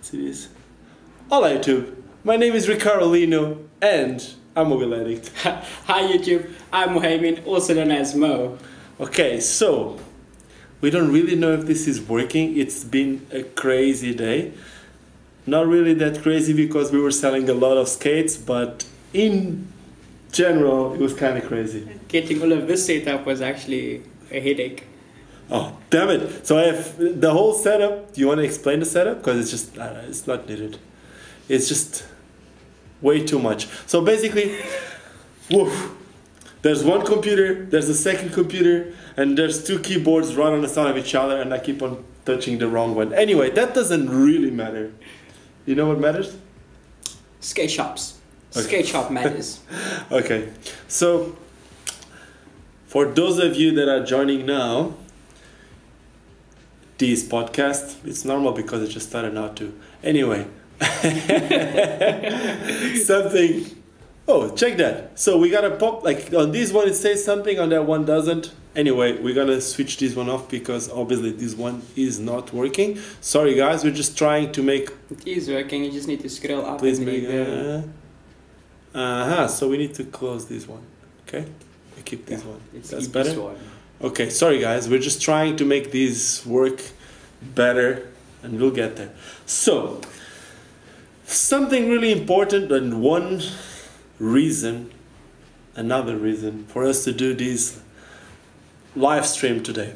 Let's see this. Hola YouTube, my name is Ricardo Lino and I'm a wheel addict. Hi YouTube, I'm Mohamed, also known as Mo. Okay, so we don't really know if this is working. It's been a crazy day. Not really that crazy because we were selling a lot of skates, but in general it was kind of crazy. Getting all of this set up was actually a headache. Oh, damn it. So I have the whole setup. Do you want to explain the setup? Because it's just, it's not needed. It's just way too much. So basically, woof, there's one computer, there's a second computer, and there's two keyboards right on the side of each other, and I keep on touching the wrong one. Anyway, that doesn't really matter. You know what matters? Skate shops. Okay. Skate shop matters. Okay. So, for those of you that are joining now, this podcast, it's normal because it just started out to. Anyway, something. Oh, check that. So we gotta pop, like on this one it says something, on that one doesn't. Anyway, we're gonna switch this one off because obviously this one is not working. Sorry guys, we're just trying to make. It is working, you just need to scroll up. Please make. So we need to close this one. Okay, we keep this one. That's better. This one. Okay, sorry guys, we're just trying to make this work better and we'll get there. So, something really important and another reason for us to do this live stream today.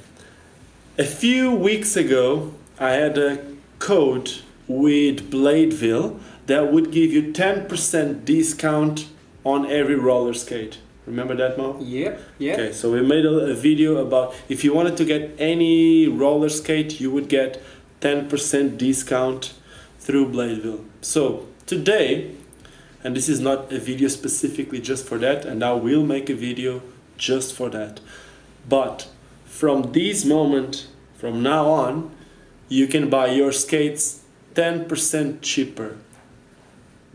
A few weeks ago, I had a code with Bladeville that would give you 10% discount on every roller skate. Remember that, Mo? Yeah. Okay, so we made a video about if you wanted to get any roller skate, you would get 10% discount through Bladeville. So today, and this is not a video specifically just for that, and I will make a video just for that. But from this moment, from now on, you can buy your skates 10% cheaper.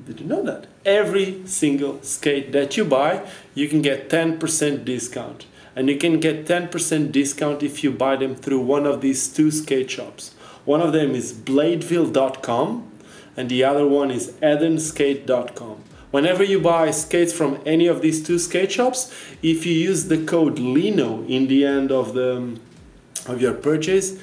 Did you know that? Every single skate that you buy, you can get 10% discount. And you can get 10% discount if you buy them through one of these two skate shops. One of them is bladeville.com and the other one is edenskate.com. Whenever you buy skates from any of these two skate shops, if you use the code Lino in the end of your purchase,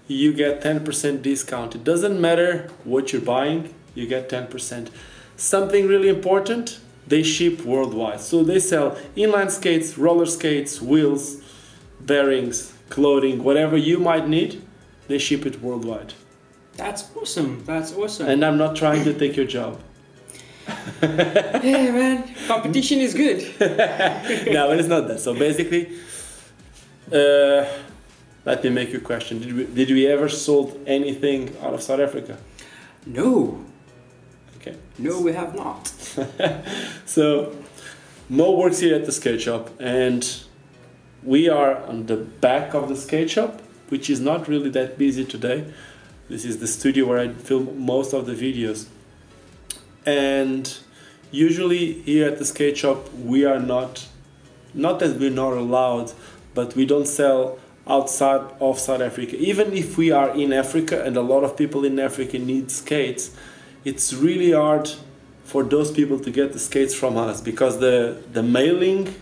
you get 10% discount. It doesn't matter what you're buying, you get 10%. Something really important, they ship worldwide. So they sell inline skates, roller skates, wheels, bearings, clothing, whatever you might need, they ship it worldwide. That's awesome. That's awesome. And I'm not trying to take your job. Yeah, man. Competition is good. No, but it's not that. So basically, let me make you a question. Did we ever sold anything out of South Africa? No. Okay. No, we have not. So, Mo works here at the skate shop, and we are on the back of the skate shop, which is not really that busy today. This is the studio where I film most of the videos. And usually here at the skate shop, we are not that we're not allowed, but we don't sell outside of South Africa. Even if we are in Africa and a lot of people in Africa need skates, it's really hard for those people to get the skates from us because the mailing,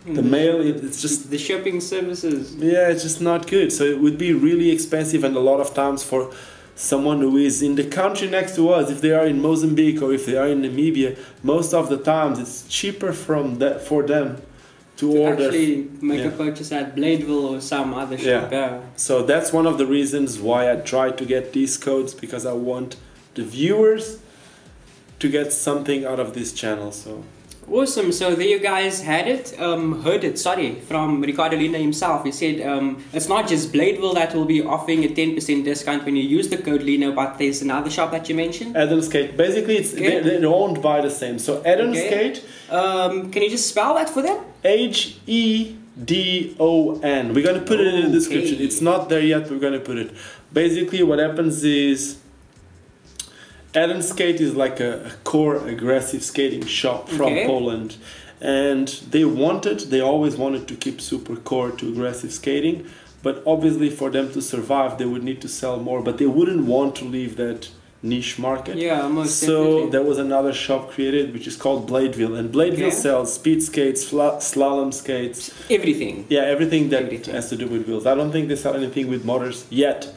it's just... The shipping services. Yeah, it's just not good. So it would be really expensive, and a lot of times for someone who is in the country next to us, if they are in Mozambique or if they are in Namibia, most of the times it's cheaper for them to order. Actually make a purchase at Bladeville or some other shop. Yeah. So that's one of the reasons why I try to get these codes, because I want the viewers to get something out of this channel. So awesome. So there you guys heard it from Ricardo Lino himself. He said it's not just Bladeville that will be offering a 10% discount when you use the code Lino, but there's another shop that you mentioned, Edenskate. Basically they're owned by the same. So Edenskate, can you just spell that for them? Hedon. We're gonna put it in the description. It's not there yet, we're gonna put it. Basically what happens is Edenskate is like a core aggressive skating shop from Poland, and they always wanted to keep super core to aggressive skating, but obviously for them to survive they would need to sell more, but they wouldn't want to leave that niche market. Yeah, most So definitely. there was another shop created which is called Bladeville, and Bladeville sells speed skates, slalom skates, Everything. yeah, everything that Everything. has to do with wheels. I don't think they sell anything with motors yet.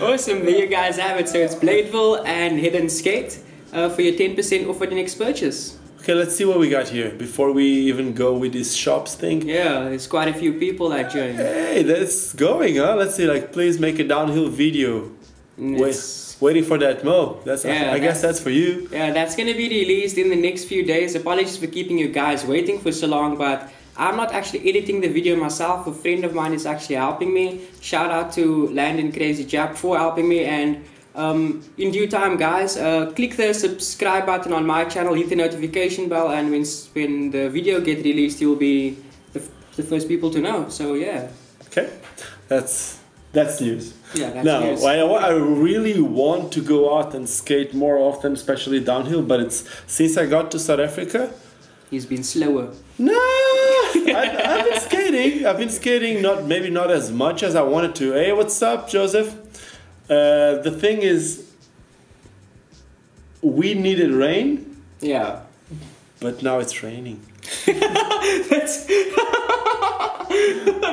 Awesome, there you guys have it. So it's Bladeville and Hidden Skate for your 10% off at your next purchase. Okay, let's see what we got here before we even go with this shops thing. Yeah, there's quite a few people that joined. Hey, that's going, huh? Let's see, like, please make a downhill video. Waiting for that, Mo. I guess that's for you. Yeah, that's going to be released in the next few days. Apologies for keeping you guys waiting for so long, but I'm not actually editing the video myself. A friend of mine is actually helping me. Shout out to Landon Crazy Jap for helping me, and in due time, guys, click the subscribe button on my channel, hit the notification bell, and when the video gets released, you'll be the first people to know. So yeah. Okay, that's news. Yeah, that's now, news. I really want to go out and skate more often, especially downhill. But it's since I got to South Africa, he's been slower. No, I've been skating. I've been skating, maybe not as much as I wanted to. Hey, what's up, Joseph? The thing is, we needed rain. Yeah. But now it's raining. That's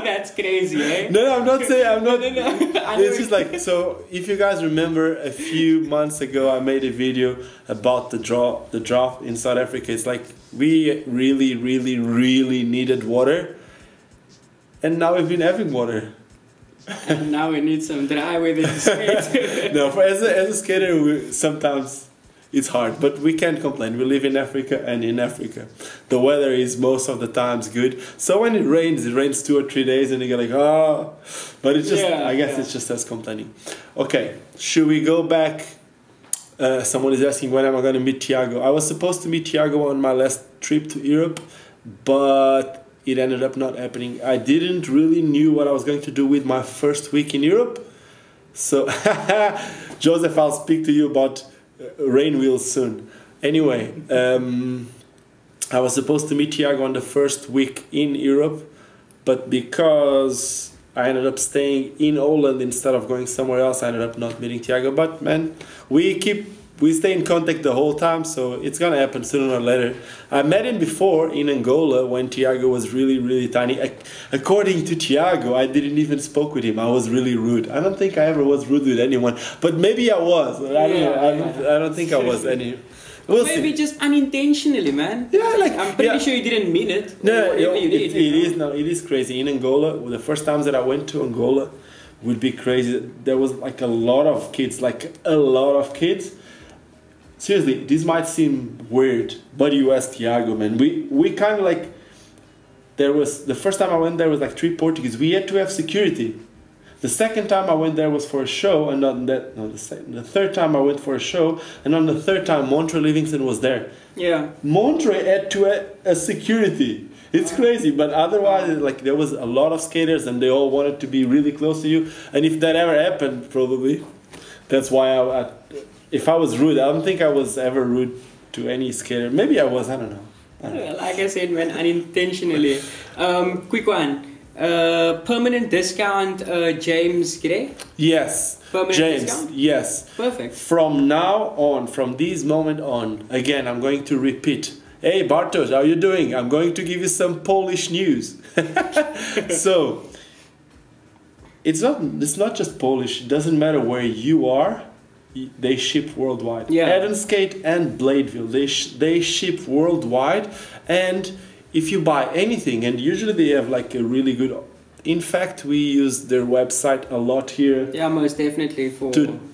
that's crazy, eh? No, I'm not saying, I'm not. No. It's just like, so if you guys remember a few months ago, I made a video about the drought in South Africa. It's like, we really, really, really needed water. And now we've been having water. And now we need some dry weather to skate. No, as a skater, sometimes it's hard, but we can't complain. We live in Africa, and in Africa, the weather is most of the times good. So when it rains 2 or 3 days, and you get like, oh, but it's just, I guess it's just us complaining. Okay, should we go back? Someone is asking when am I going to meet Thiago. I was supposed to meet Thiago on my last trip to Europe, but it ended up not happening. I didn't really knew what I was going to do with my first week in Europe. So, Joseph, I'll speak to you about rain wheels soon. Anyway, I was supposed to meet Thiago on the first week in Europe, but because I ended up staying in Holland instead of going somewhere else, I ended up not meeting Thiago. But man, we stay in contact the whole time, so it's gonna happen sooner or later. I met him before in Angola when Thiago was really, really tiny. According to Thiago, I didn't even spoke with him. I was really rude. I don't think I ever was rude with anyone, but maybe I was. I don't think I was any. We'll maybe see. Just unintentionally, man. Yeah, like I'm pretty sure you didn't mean it. No, you did, it is crazy. In Angola, the first times that I went to Angola would be crazy. There was like a lot of kids, Seriously, this might seem weird, but you asked Thiago, man. We kind of like, there was, the first time I went there was like 3 Portuguese. We had to have security. The second time I went there was for a show, and the third time I went for a show, and on the third time Montre Livingston was there. Yeah. Montre had to have a security. It's crazy, but otherwise, like, there was a lot of skaters, and they all wanted to be really close to you. And if that ever happened, probably, that's why if I was rude, I don't think I was ever rude to any skater. Maybe I was, I don't know. Like I said, man, unintentionally. Quick one. Permanent discount, James Gray? Yes. Permanent James, discount? yes. Perfect. From now on, from this moment on, again, I'm going to repeat. Hey, Bartosz, how are you doing? I'm going to give you some Polish news. So, it's not just Polish. It doesn't matter where you are. They ship worldwide. Yeah. Eden Skate and Bladeville, they ship worldwide. And if you buy anything, and usually they have like a really good, in fact, we use their website a lot here. Yeah, most definitely.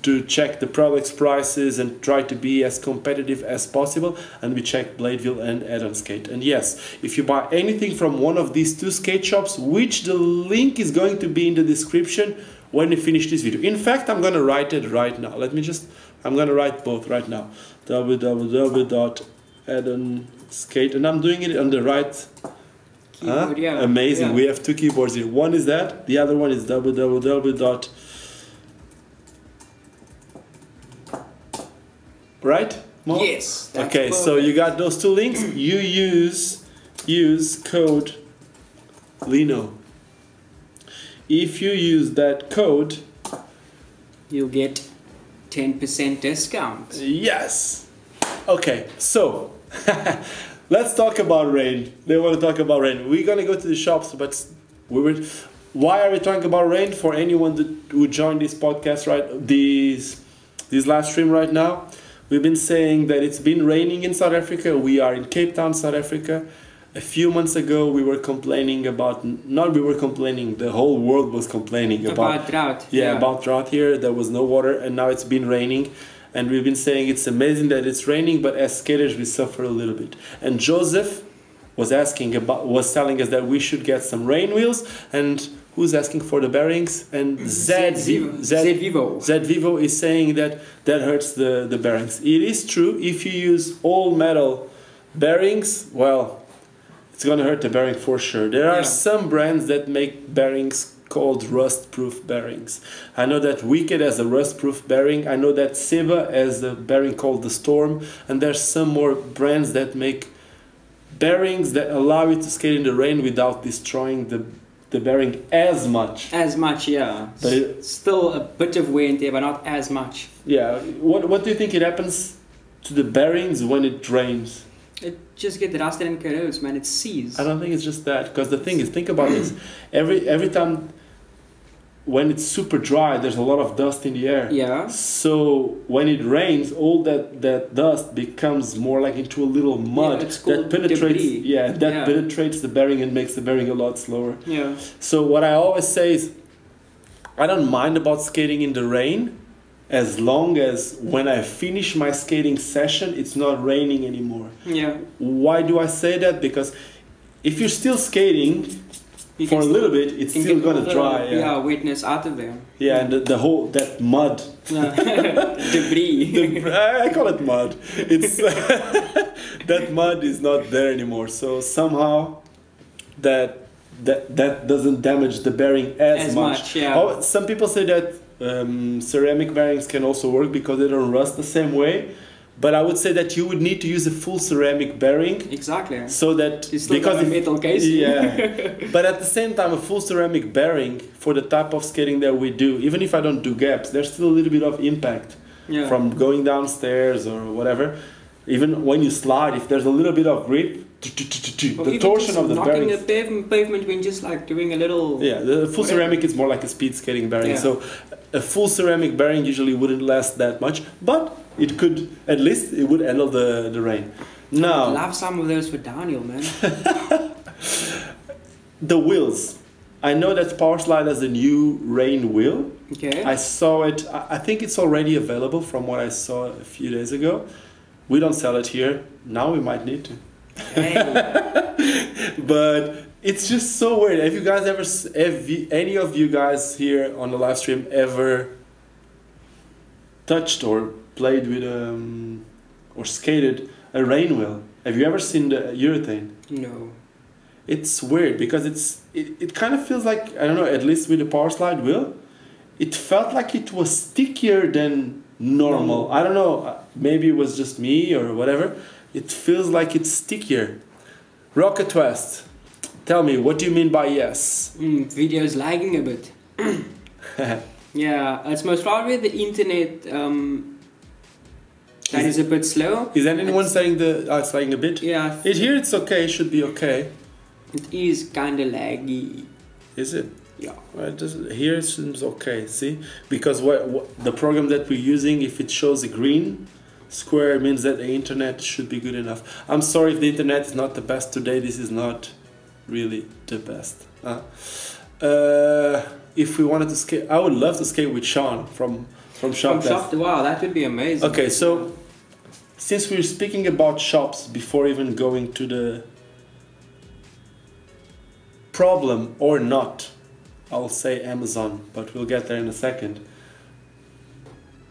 To check the products prices and try to be as competitive as possible. And we check Bladeville and Eden Skate. And yes, if you buy anything from one of these 2 skate shops, which the link is going to be in the description when we finish this video. In fact, I'm going to write it right now. I'm going to write both right now. www.edenskate, and I'm doing it on the right keyboard. Yeah. Amazing. Yeah. We have 2 keyboards here. One is that, the other one is www. Right? Mo? Yes. Okay, so you got those 2 links. You use code Lino. If you use that code, you'll get 10% discount. Yes. Okay, so let's talk about rain. They want to talk about rain. We're gonna go to the shops, but why are we talking about rain? For anyone who joined this podcast, right? This live stream right now, we've been saying that it's been raining in South Africa. We are in Cape Town, South Africa. A few months ago, we were complaining about, not we were complaining, the whole world was complaining about drought. Yeah, about drought here. There was no water, and now it's been raining. And we've been saying it's amazing that it's raining, but as skaters, we suffer a little bit. And Joseph was telling us that we should get some rain wheels. And who's asking for the bearings? And Zed Vivo is saying that hurts the bearings. It is true. If you use all metal bearings, well, it's going to hurt the bearing for sure. There are some brands that make bearings called rust-proof bearings. I know that Wicked has a rust-proof bearing. I know that Seba has a bearing called the Storm. And there's some more brands that make bearings that allow you to skate in the rain without destroying the bearing as much. As much, yeah. But still a bit of wear and tear, but not as much. Yeah. What do you think it happens to the bearings when it rains? It just gets rusted and corrodes, man. It seizes. I don't think it's just that. Because the thing is, think about this. Every time when it's super dry, there's a lot of dust in the air. Yeah. So when it rains, all that dust becomes more like into a little mud that penetrates. Debris. Yeah, that penetrates the bearing and makes the bearing a lot slower. Yeah. So what I always say is, I don't mind about skating in the rain, as long as when I finish my skating session, it's not raining anymore. Yeah. Why do I say that? Because if you're still skating for a little bit, it's still gonna dry. Yeah, wetness out of there. Yeah, and the whole that mud, debris. I call it mud. It's that mud is not there anymore. So somehow that doesn't damage the bearing as much. Yeah. Oh, some people say that ceramic bearings can also work because they don't rust the same way. But I would say that you would need to use a full ceramic bearing. Exactly. So that you still got a metal case. Yeah. But at the same time, a full ceramic bearing for the type of skating that we do, even if I don't do gaps, there's still a little bit of impact from going downstairs or whatever. Even when you slide, if there's a little bit of grip, the torsion of the bearing. Knocking the pavement when just like doing a little. Yeah, the full ceramic is more like a speed skating bearing. Yeah. So a full ceramic bearing usually wouldn't last that much, but it could, at least it would handle the rain. Now, I love some of those for downhill, man. The wheels. I know that Powerslide has a new rain wheel. Okay. I saw it. I think it's already available from what I saw a few days ago. We don't sell it here. Now we might need to. Hey. But it's just so weird. Have you guys any of you guys here on the live stream ever touched or played with or skated a rain wheel? Have you ever seen the urethane? No. It's weird because it kind of feels like, I don't know, at least with the Powerslide wheel, it felt like it was stickier than normal. I don't know, maybe it was just me or whatever. It feels like it's stickier. Rocket West, tell me, what do you mean by yes? Video's lagging a bit. Yeah, it's most probably the internet that is a bit slow. Is anyone saying it's lagging a bit? Yeah. Here it's okay, it should be okay. It is kind of laggy. Is it? Yeah. Well, here it seems okay, see? Because the program that we're using, if it shows a green square, it means that the internet should be good enough. I'm sorry if the internet is not the best today. This is not really the best. If we wanted to skate, I would love to skate with Sean from Shop. Wow, that would be amazing. Okay, so since we're speaking about shops before even going to the problem or not, I'll say Amazon, but we'll get there in a second.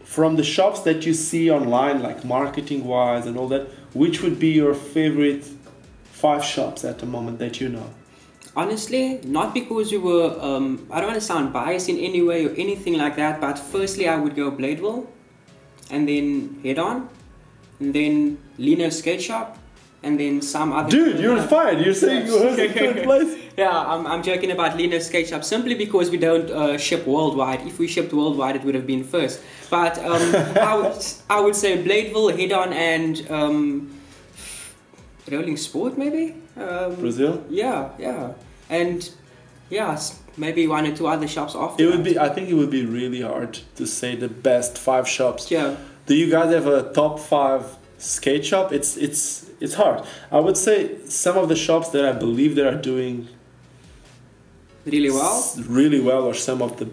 From the shops that you see online, like marketing wise and all that, which would be your favorite 5 shops at the moment that you know? Honestly, not because we were, I don't want to sound biased in any way or anything like that, but firstly I would go Bladeville, and then Head On, and then Lino Skate Shop, and then some other. Dude, you're fine. You're saying you heard in third place. Yeah, I'm joking about Lino skate shop simply because we don't ship worldwide. If we shipped worldwide, it would have been first. But I would say Bladeville, Head On, and Rolling Sport maybe. Brazil. Yeah, and yeah, maybe one or two other shops after. It would be. I think it would be really hard to say the best 5 shops. Yeah. Do you guys have a top 5 skate shop? It's hard. I would say some of the shops that I believe that are doing really well, or some of the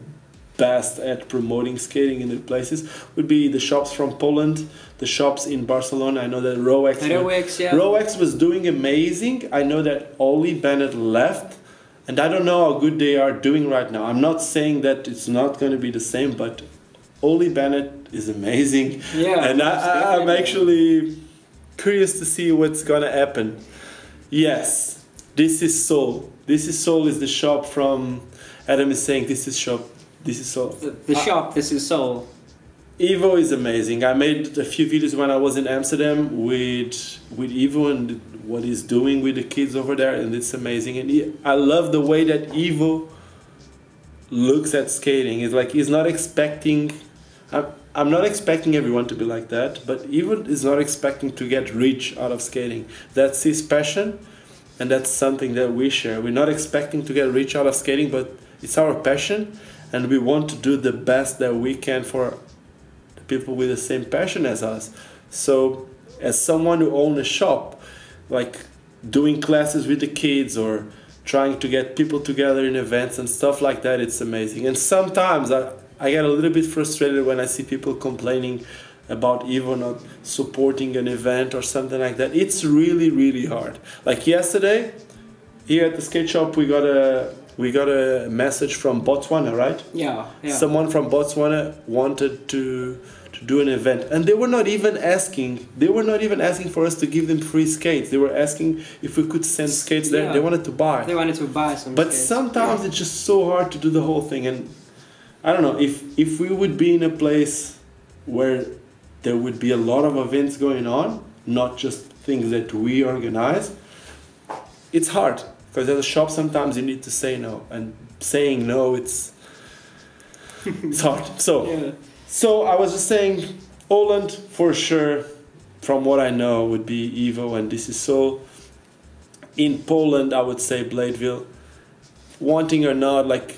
best at promoting skating in their places would be the shops from Poland, the shops in Barcelona. I know that Roex was doing amazing. I know that Ollie Bennett left, and I don't know how good they are doing right now. I'm not saying that it's not going to be the same, but Ollie Bennett is amazing. Yeah, and I'm actually curious to see what's going to happen. Yes, This is Soul. This is Soul is the shop from Adam is saying this is Soul. The shop, This is Soul. Evo is amazing. I made a few videos when I was in Amsterdam with Evo and what he's doing with the kids over there, and it's amazing. And I love the way that Evo looks at skating. It's like he's not expecting. I'm not expecting everyone to be like that, but Evo is not expecting to get rich out of skating. That's his passion, and that's something that we share. We're not expecting to get rich out of skating, but it's our passion, and we want to do the best that we can for the people with the same passion as us. So as someone who owns a shop, like doing classes with the kids or trying to get people together in events and stuff like that, it's amazing. And sometimes I get a little bit frustrated when I see people complaining about Evo not supporting an event or something like that. It's really, really hard. Like yesterday, here at the skate shop, we got a message from Botswana, right? Yeah. Someone from Botswana wanted to do an event, and they were not even asking for us to give them free skates. They were asking if we could send skates there. Yeah. They wanted to buy some but skates. sometimes it's just so hard to do the whole thing. And I don't know, if we would be in a place where there would be a lot of events going on, not just things that we organize, it's hard. Because as a shop, sometimes you need to say no, and saying no, it's hard. So I was just saying, Holland for sure, from what I know, would be Evo and This is Soul. In Poland, I would say Bladeville. Wanting or not, like,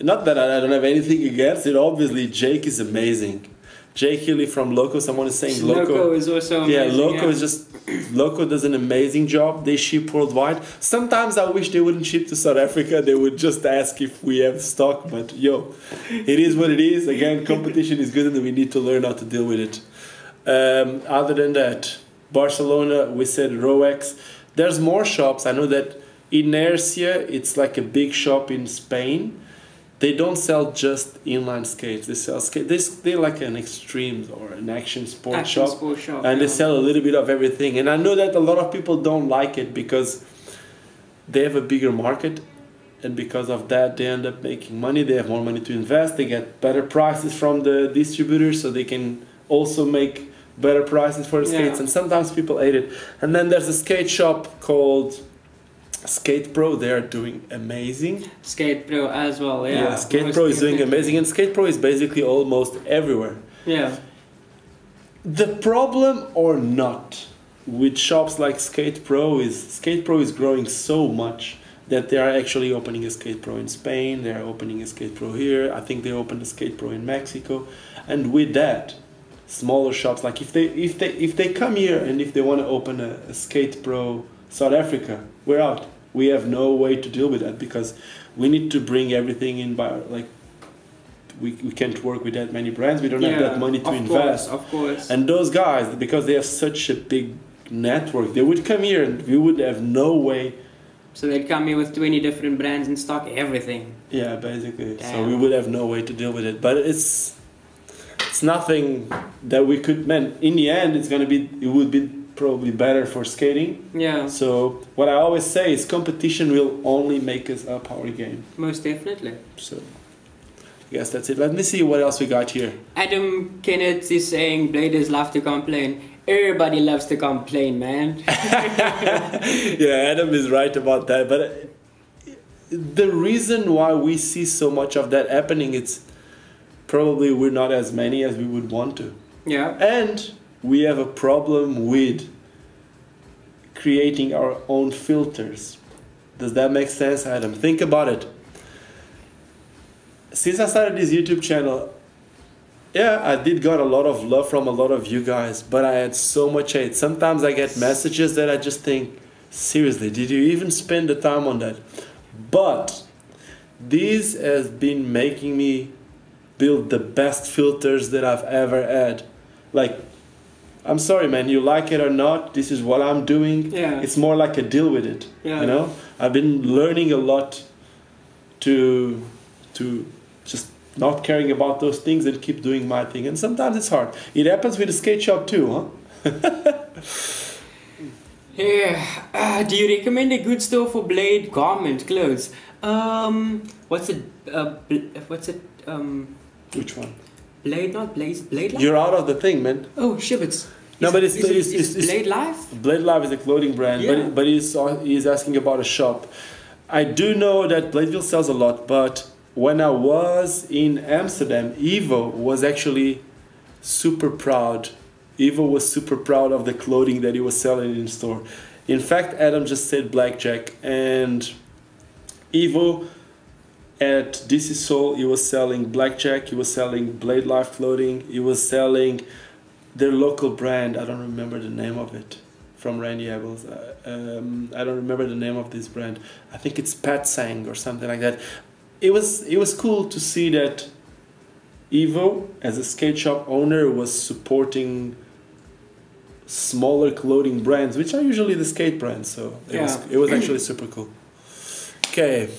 not that I don't have anything against it. Obviously, Jake is amazing. Jake Healy from Loco. Someone is saying Loco is also amazing. Yeah, Loco is just... Loco does an amazing job. They ship worldwide. Sometimes I wish they wouldn't ship to South Africa. They would just ask if we have stock. But it is what it is. Again, competition is good and we need to learn how to deal with it. Other than that, Barcelona, we said Roex. There's more shops. I know that Inercia, it's like a big shop in Spain. They don't sell just inline skates. They sell skates. They're like an extreme or an action sport shop. And they sell a little bit of everything. And I know that a lot of people don't like it because they have a bigger market. And because of that, they end up making money. They have more money to invest. They get better prices from the distributors, so they can also make better prices for the skates. And sometimes people hate it. And then there's a skate shop called Skate Pro. They are doing amazing. Skate Pro as well, yeah. Yeah, Skate Pro is doing amazing, and Skate Pro is basically almost everywhere. Yeah. The problem or not with shops like Skate Pro is growing so much that they are actually opening a Skate Pro in Spain. They are opening a Skate Pro here. I think they opened a Skate Pro in Mexico, and with that, smaller shops like if they come here and if they want to open a Skate Pro South Africa, we're out. We have no way to deal with that because we need to bring everything in by like we can't work with that many brands. We don't have that money to invest. Of course. And those guys, because they have such a big network, they would come here and we would have no way. So they'd come here with 20 different brands and stock everything. Yeah, basically. Damn. So we would have no way to deal with it. But it's nothing that we could. Man, in the end, it would be probably better for skating. Yeah. So what I always say is competition will only make us up our game. Most definitely. So I guess that's it. Let me see what else we got here. Adam Kenneth is saying bladers love to complain. Everybody loves to complain, man. Yeah, Adam is right about that. But the reason why we see so much of that happening, it's probably we're not as many as we would want to. Yeah. And we have a problem with creating our own filters. Does that make sense, Adam? Think about it. Since I started this YouTube channel, yeah, I did got a lot of love from a lot of you guys, but I had so much hate. Sometimes I get messages that I just think, seriously, did you even spend the time on that? But this has been making me build the best filters that I've ever had. Like, I'm sorry, man, you like it or not, this is what I'm doing. Yeah. It's more like a deal with it. Yeah. You know? I've been learning a lot to just not caring about those things and keep doing my thing. And sometimes it's hard. It happens with the skate shop too, huh? Yeah. Do you recommend a good store for blade garment clothes? What's it? Which one? Blade, not Blaze. Blade Life? You're out of the thing, man. Oh, shivets. No, but it's Blade Life? Blade Life is a clothing brand, Yeah. but he's asking about a shop. I do know that Bladeville sells a lot, but when I was in Amsterdam, Ivo was actually super proud. Ivo was super proud of the clothing that he was selling in store. In fact, Adam just said blackjack, and Ivo at DC Soul, he was selling blackjack, he was selling Blade Life clothing, he was selling their local brand. I don't remember the name of it, from Randy Abels. I don't remember the name of this brand. I think it's Pat Sang or something like that. It was cool to see that Ivo, as a skate shop owner, was supporting smaller clothing brands, which are usually the skate brands. So it was actually super cool. Okay,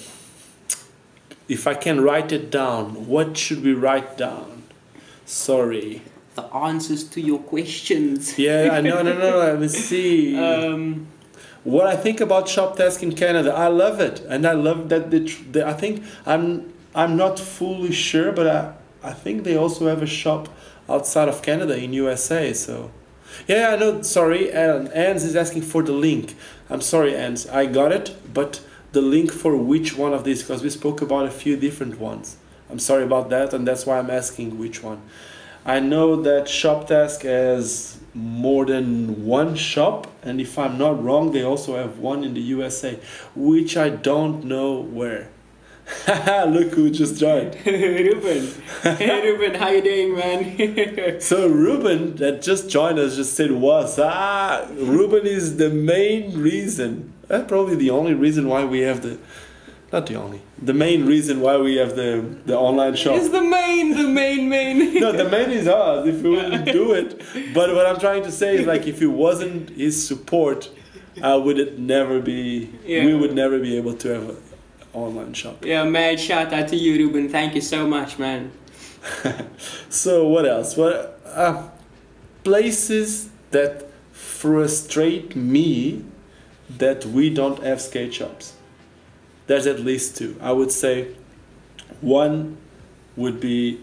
if I can write it down, what should we write down? Sorry. The answers to your questions. Yeah, I know. Let me see. What I think about Shop Task in Canada, I love it, and I love that I think I'm not fully sure, but I think they also have a shop outside of Canada in USA. So, yeah, I know. Sorry, Ans is asking for the link. I'm sorry, Ans. I got it, but the link for which one of these? Because we spoke about a few different ones. I'm sorry about that, and that's why I'm asking which one. I know that Shop Task has more than one shop, and if I'm not wrong, they also have one in the USA, which I don't know where. Look who just joined. Ruben. Hey Ruben, how you doing, man? So Ruben, that just joined us, just said, what's up? Ruben is the main reason, probably the only reason why we have not the only, the main reason why we have the online shop. It's the main. No, the main is us, if we wouldn't do it. But what I'm trying to say is, like, if it wasn't his support, we would never be able to have an online shop. Yeah, mad shout out to you, Ruben. Thank you so much, man. So what else? Places that frustrate me that we don't have skate shops. There's at least two. I would say one would be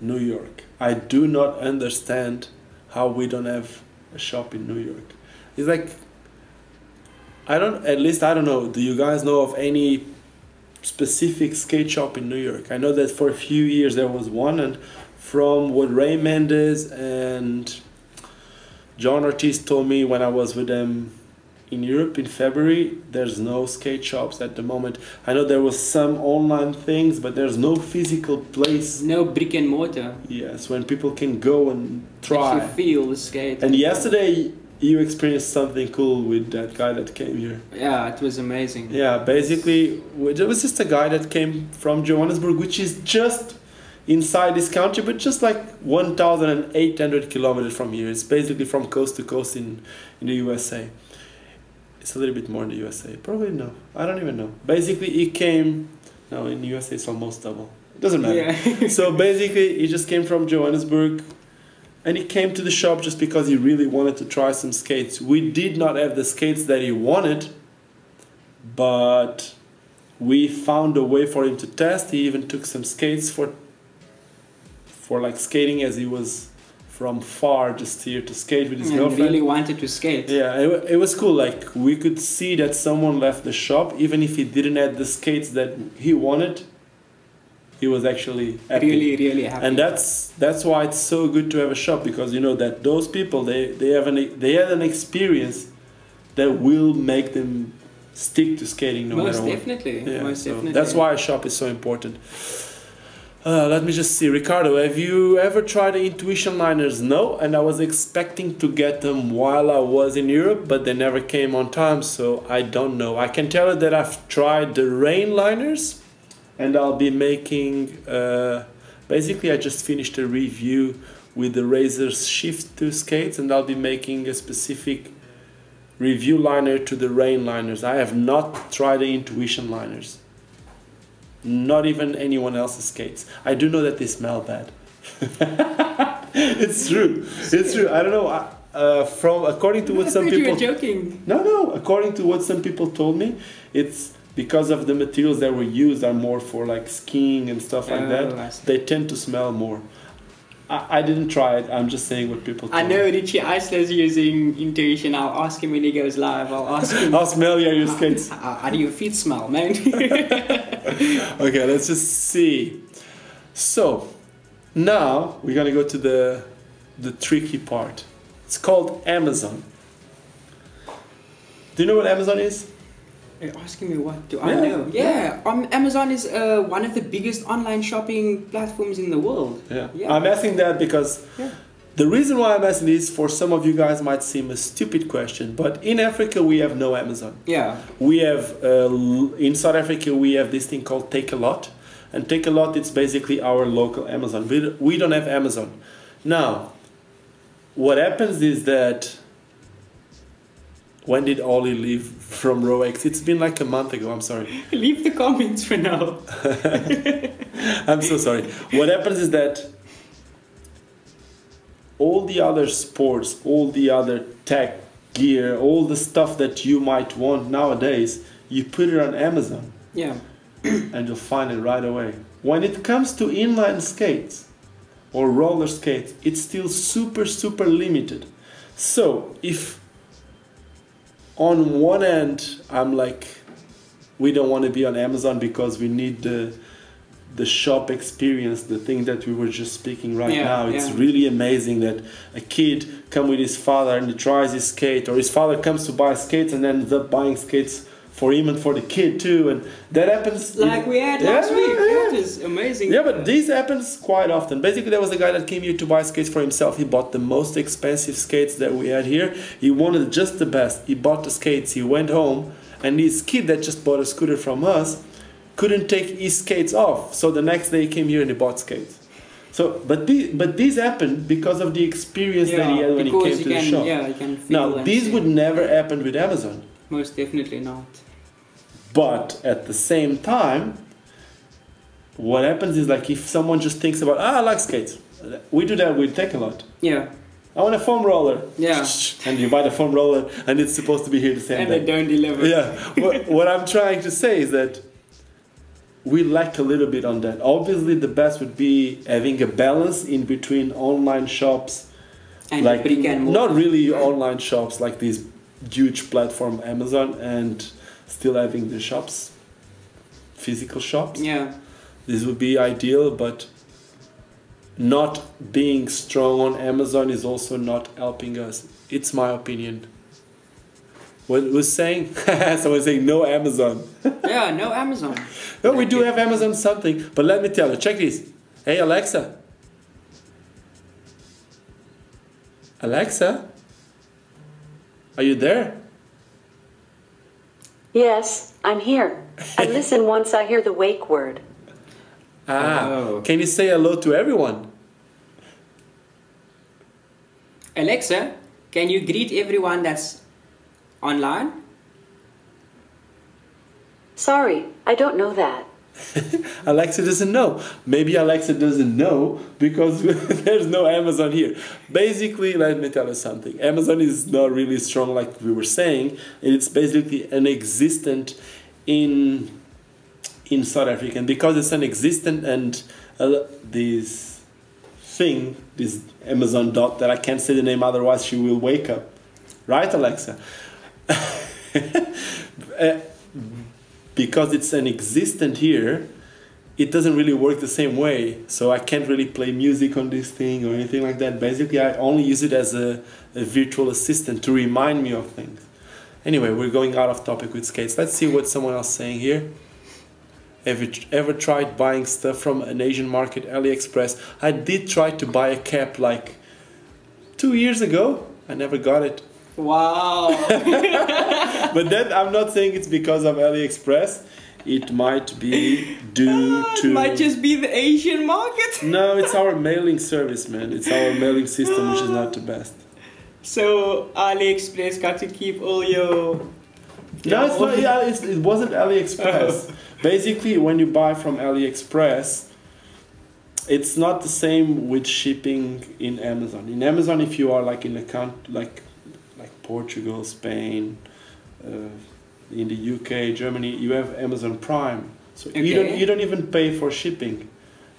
New York. I do not understand how we don't have a shop in New York. It's like, I don't know, do you guys know of any specific skate shop in New York? I know that for a few years there was one, and from what Ray Mendez and John Ortiz told me when I was with them in Europe in February, there's no skate shops at the moment. I know there was some online things, but there's no physical place. No brick and mortar. Yes, when people can go and try. You feel the skate. And yesterday you experienced something cool with that guy that came here. Yeah, it was amazing. Yeah, basically, it was just a guy that came from Johannesburg, which is just inside this country, but just like 1,800 kilometers from here. It's basically from coast to coast in the USA. It's a little bit more in the USA. Probably no. I don't even know. Basically, he came... No, in the USA it's almost double. It doesn't matter. Yeah. So basically, he just came from Johannesburg, and he came to the shop just because he really wanted to try some skates. We did not have the skates that he wanted, but we found a way for him to test. He even took some skates for like skating as he was from far just here to skate with his And girlfriend. really wanted to skate. Yeah, it was cool. Like we could see that someone left the shop, even if he didn't have the skates that he wanted. He was actually happy. Really, really happy. And that's why it's so good to have a shop, because you know that those people they had an experience that will make them stick to skating no matter what. Most definitely. That's why a shop is so important. Let me just see, Ricardo, have you ever tried the Intuition liners? No, and I was expecting to get them while I was in Europe, but they never came on time, so I don't know. I can tell you that I've tried the Rain liners, and I'll be making, basically I just finished a review with the Razor's Shift 2 skates, and I'll be making a specific review liner to the Rain liners. I have not tried the Intuition liners. Not even anyone else's skates. I do know that they smell bad. It's true. It's true. I don't know. From according to what some people. You were joking. No. According to what some people told me, it's because of the materials that were used are more for like skiing and stuff like that. They tend to smell more. I didn't try it. I'm just saying what people told me. I know Richie Eisler's using Intuition. I'll ask him when he goes live. I'll ask him. I'll smell your skates. How do your feet smell, man? Okay, let's just see. So, now we're gonna go to the tricky part. It's called Amazon. Do you know what Amazon is? You're asking me what do I know? Yeah. Amazon is one of the biggest online shopping platforms in the world. Yeah. I'm asking that because the reason why I'm asking this, for some of you guys might seem a stupid question, but in Africa we have no Amazon. Yeah. We have, in South Africa we have this thing called Take a Lot, and Take a Lot, it's basically our local Amazon. We don't have Amazon. Now, what happens is that, when did Ollie leave from Row X? It's been like a month ago, I'm sorry. Leave the comments for now. I'm so sorry. What happens is that all the other sports, all the other tech gear, all the stuff that you might want nowadays, you put it on Amazon. Yeah. And you'll find it right away. When it comes to inline skates or roller skates, it's still super, super limited. So if on one end I'm like, we don't want to be on Amazon because we need the shop experience, the thing that we were just speaking right now. It's really amazing that a kid comes with his father and he tries his skate, or his father comes to buy skates and ends up buying skates for him and for the kid too, and that happens like we had last week. That is amazing. Yeah, but this happens quite often. Basically, there was a guy that came here to buy skates for himself. He bought the most expensive skates that we had here. He wanted just the best. He bought the skates. He went home, and his kid that just bought a scooter from us couldn't take his skates off. So the next day he came here and he bought skates. So, but these happened because of the experience that he had when he came to the shop. Yeah, you can feel now, these would never happen with Amazon. Most definitely not. But at the same time, what happens is, like, if someone just thinks about, I like skates, we do that with Take a Lot. Yeah. I want a foam roller. Yeah. And you buy the foam roller and it's supposed to be here the same day. And they don't deliver. Yeah. What I'm trying to say is that we lack a little bit on that. Obviously, the best would be having a balance in between online shops, and like brick and mortar. not really online shops like this huge platform Amazon, and still having the shops, physical shops. Yeah. This would be ideal, but not being strong on Amazon is also not helping us. It's my opinion. What was saying? Someone saying no Amazon. Yeah, no Amazon. No, we do have Amazon something, but let me tell you, check this. Hey Alexa. Alexa? Are you there? Yes, I'm here. I listen once I hear the wake word. Can you say hello to everyone? Alexa, can you greet everyone that's online? Sorry, I don't know that. Alexa doesn't know. Maybe Alexa doesn't know because there's no Amazon here. Basically, let me tell you something. Amazon is not really strong like we were saying. It's basically inexistent in South Africa. And because it's inexistent and these thing, this Amazon dot, that I can't say the name, otherwise she will wake up. Right, Alexa? Because it's an existent here, it doesn't really work the same way. So I can't really play music on this thing or anything like that. Basically, I only use it as a virtual assistant to remind me of things. Anyway, we're going out of topic with skates. Let's see what someone else is saying here. Have you ever tried buying stuff from an Asian market, AliExpress? I did try to buy a cap like 2 years ago. I never got it. Wow. But then I'm not saying it's because of AliExpress. It might be due to... It might just be the Asian market. No, it's our mailing service, man. It's our mailing system, which is not the best. So AliExpress got to keep all your... No, it's not, yeah, it wasn't AliExpress. Basically, when you buy from AliExpress, it's not the same with shipping in Amazon. In Amazon, if you are like in a country like Portugal, Spain, in the UK, Germany, you have Amazon Prime. So Okay. you don't even pay for shipping.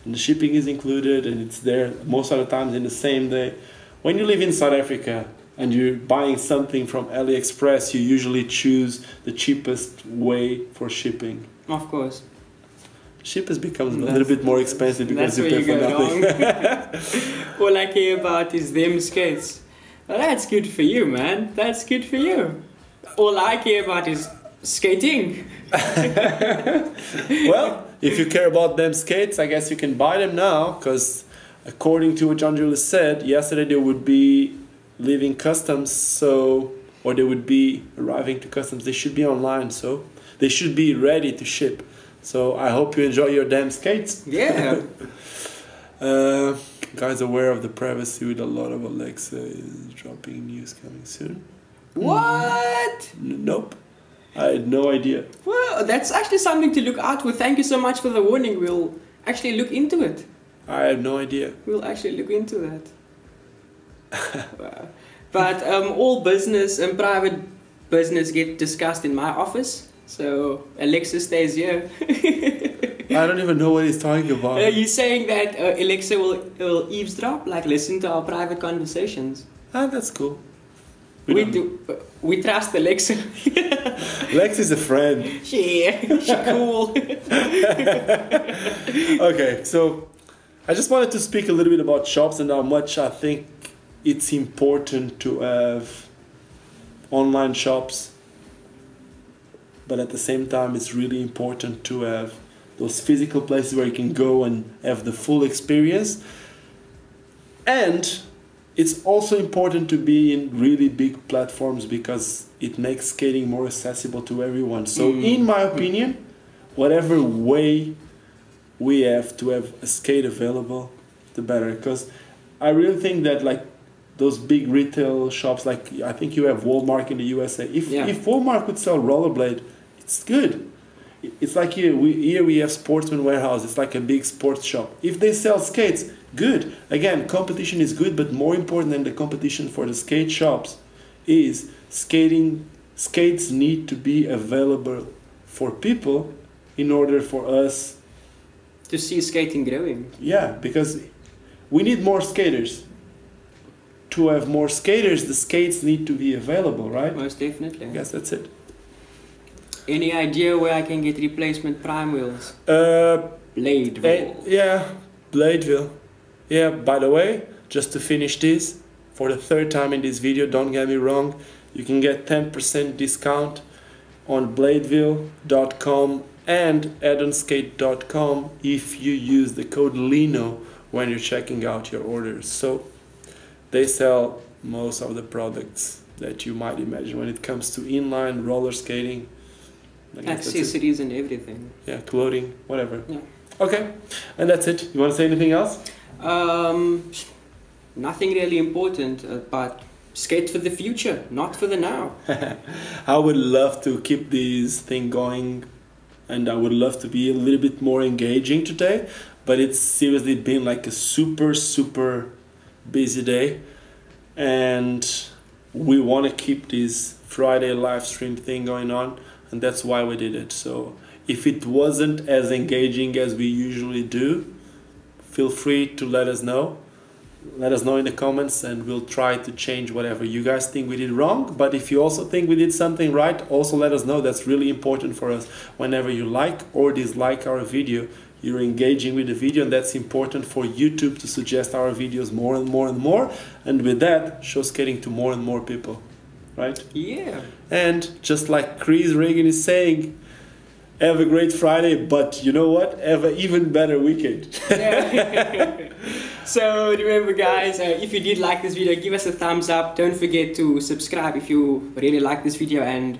And the shipping is included, and it's there most of the times in the same day. When you live in South Africa and you're buying something from AliExpress, you usually choose the cheapest way for shipping. Of course. Cheapest becomes a little bit more expensive because you pay for nothing. All I care about is them skates. Well, that's good for you, man. That's good for you. All I care about is skating. Well, if you care about them skates, I guess you can buy them now, because according to what John Julius said, yesterday they would be leaving customs, or they would be arriving to customs. They should be online, so they should be ready to ship. So I hope you enjoy your damn skates. Yeah. Guys aware of the privacy with a lot of Alexa is dropping news coming soon. What? Nope. I had no idea. Well, that's actually something to look out for. Thank you so much for the warning. We'll actually look into it. I had no idea. We'll actually look into that. Wow. But all business and private business get discussed in my office. So Alexa stays here. I don't even know what he's talking about. You're saying that Alexa will eavesdrop, like listen to our private conversations. Ah, that's cool. We trust Alexa. Lex is a friend. She's cool. Okay, so I just wanted to speak a little bit about shops and how much I think it's important to have online shops, but at the same time it's really important to have those physical places where you can go and have the full experience. And it's also important to be in really big platforms because it makes skating more accessible to everyone. So in my opinion, whatever way we have to have a skate available, the better. Because I really think that like those big retail shops, like I think you have Walmart in the USA. If Walmart could sell rollerblade, it's good. It's like here we have Sportsman Warehouse. It's like a big sports shop. If they sell skates, good. Again, competition is good, but more important than the competition for the skate shops is skating. Skates need to be available for people in order for us to see skating growing. Yeah, because we need more skaters. To have more skaters, the skates need to be available, right? Most definitely. I guess that's it. Any idea where I can get replacement prime wheels? Bladeville. Yeah, Bladeville. Yeah, by the way, just to finish this, for the third time in this video, don't get me wrong, you can get 10% discount on bladeville.com and addonskate.com if you use the code Lino when you're checking out your orders. So they sell most of the products that you might imagine when it comes to inline roller skating. Accessories and everything. Yeah, clothing, whatever. Yeah. Okay, and that's it. You want to say anything else? Nothing really important, but skate for the future, not for the now. I would love to keep this thing going, and I would love to be a little bit more engaging today, but it's seriously been like a super busy day, and we want to keep this Friday live stream thing going on, and that's why we did it. So if it wasn't as engaging as we usually do, feel free to let us know. let us know in the comments, and we'll try to change whatever you guys think we did wrong. But if you also think we did something right, also let us know. That's really important for us. Whenever you like or dislike our video, you're engaging with the video, and that's important for YouTube to suggest our videos more and more and more, and with that, show skating to more and more people, right? Yeah. And just like Chris Reagan is saying, have a great Friday, but you know what? Have an even better weekend. So remember guys, if you did like this video, give us a thumbs up. Don't forget to subscribe if you really like this video, and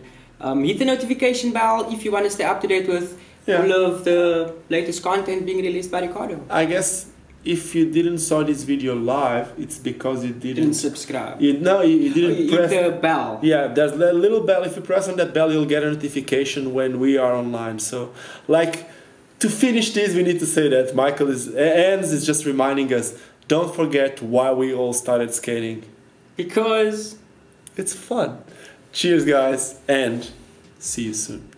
hit the notification bell if you want to stay up to date with all of the latest content being released by Ricardo. I guess if you didn't saw this video live, it's because you didn't subscribe. You didn't press the bell. Yeah, there's a little bell. If you press on that bell, you'll get a notification when we are online. So, like, to finish this, we need to say that Michael is just reminding us, don't forget why we all started skating. Because it's fun. Cheers, guys, and see you soon.